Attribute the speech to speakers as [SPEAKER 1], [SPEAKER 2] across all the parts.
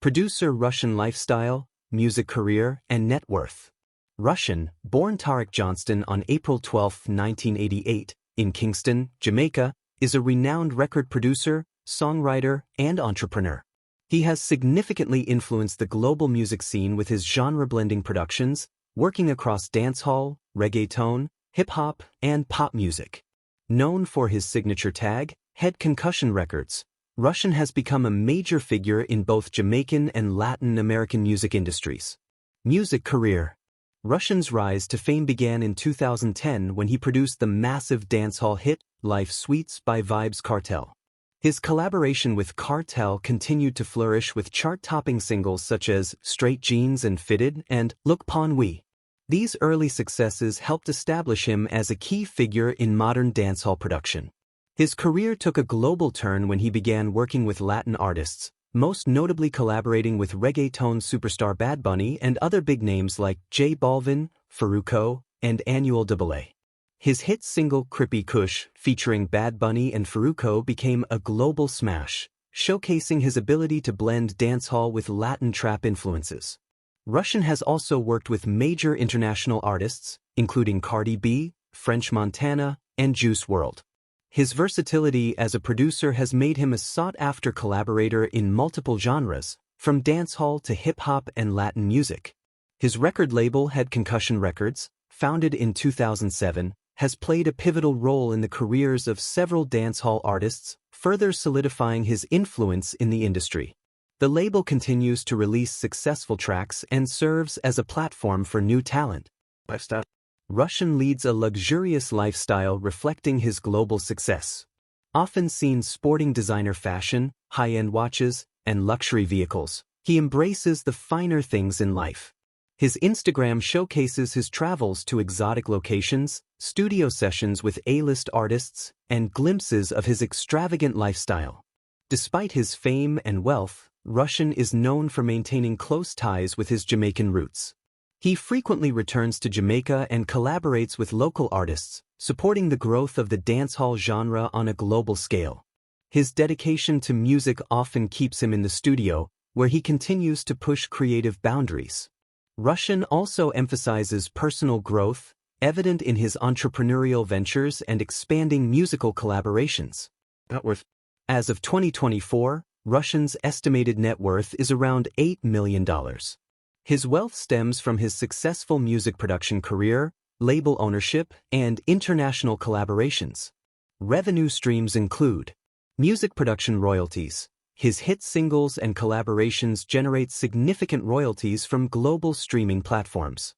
[SPEAKER 1] Producer, Rvssian lifestyle, music career, and net worth. Rvssian, born Tarik Johnston on April 12, 1988, in Kingston, Jamaica, is a renowned record producer, songwriter, and entrepreneur. He has significantly influenced the global music scene with his genre-blending productions, working across dancehall, reggaeton, hip-hop, and pop music. Known for his signature tag, Concussion Records, Rvssian has become a major figure in both Jamaican and Latin American music industries. Music career. Rvssian's rise to fame began in 2010 when he produced the massive dancehall hit, Life Sweets by Vybz Kartel. His collaboration with Kartel continued to flourish with chart-topping singles such as Straight Jeans and Fitted and Look Pon We. These early successes helped establish him as a key figure in modern dancehall production. His career took a global turn when he began working with Latin artists, most notably collaborating with reggaeton superstar Bad Bunny and other big names like J Balvin, Farruko, and Annual AA. His hit single Crippy Kush, featuring Bad Bunny and Farruko, became a global smash, showcasing his ability to blend dancehall with Latin trap influences. Rvssian has also worked with major international artists, including Cardi B, French Montana, and Juice WRLD. His versatility as a producer has made him a sought-after collaborator in multiple genres, from dancehall to hip-hop and Latin music. His record label, Concussion Records, founded in 2007, has played a pivotal role in the careers of several dancehall artists, further solidifying his influence in the industry. The label continues to release successful tracks and serves as a platform for new talent. Rvssian leads a luxurious lifestyle reflecting his global success. Often seen sporting designer fashion, high-end watches, and luxury vehicles, he embraces the finer things in life. His Instagram showcases his travels to exotic locations, studio sessions with A-list artists, and glimpses of his extravagant lifestyle. Despite his fame and wealth, Rvssian is known for maintaining close ties with his Jamaican roots. He frequently returns to Jamaica and collaborates with local artists, supporting the growth of the dancehall genre on a global scale. His dedication to music often keeps him in the studio, where he continues to push creative boundaries. Rvssian also emphasizes personal growth, evident in his entrepreneurial ventures and expanding musical collaborations. As of 2024, Rvssian's estimated net worth is around $8 million. His wealth stems from his successful music production career, label ownership, and international collaborations. Revenue streams include music production royalties. His hit singles and collaborations generate significant royalties from global streaming platforms.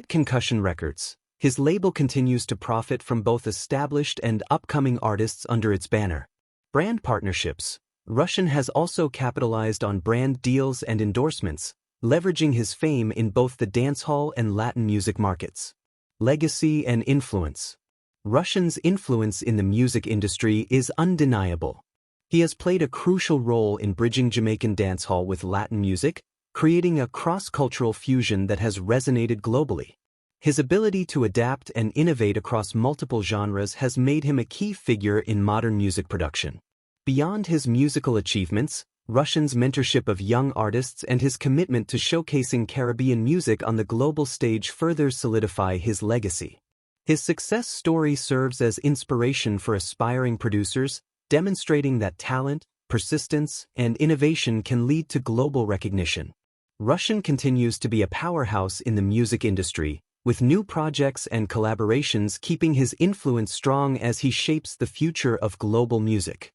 [SPEAKER 1] Concussion Records. His label continues to profit from both established and upcoming artists under its banner. Brand partnerships. Rvssian has also capitalized on brand deals and endorsements, leveraging his fame in both the dancehall and Latin music markets. Legacy and influence. Rvssian's influence in the music industry is undeniable. He has played a crucial role in bridging Jamaican dancehall with Latin music, creating a cross-cultural fusion that has resonated globally. His ability to adapt and innovate across multiple genres has made him a key figure in modern music production. Beyond his musical achievements, Rvssian's mentorship of young artists and his commitment to showcasing Caribbean music on the global stage further solidify his legacy. His success story serves as inspiration for aspiring producers, demonstrating that talent, persistence, and innovation can lead to global recognition. Rvssian continues to be a powerhouse in the music industry, with new projects and collaborations keeping his influence strong as he shapes the future of global music.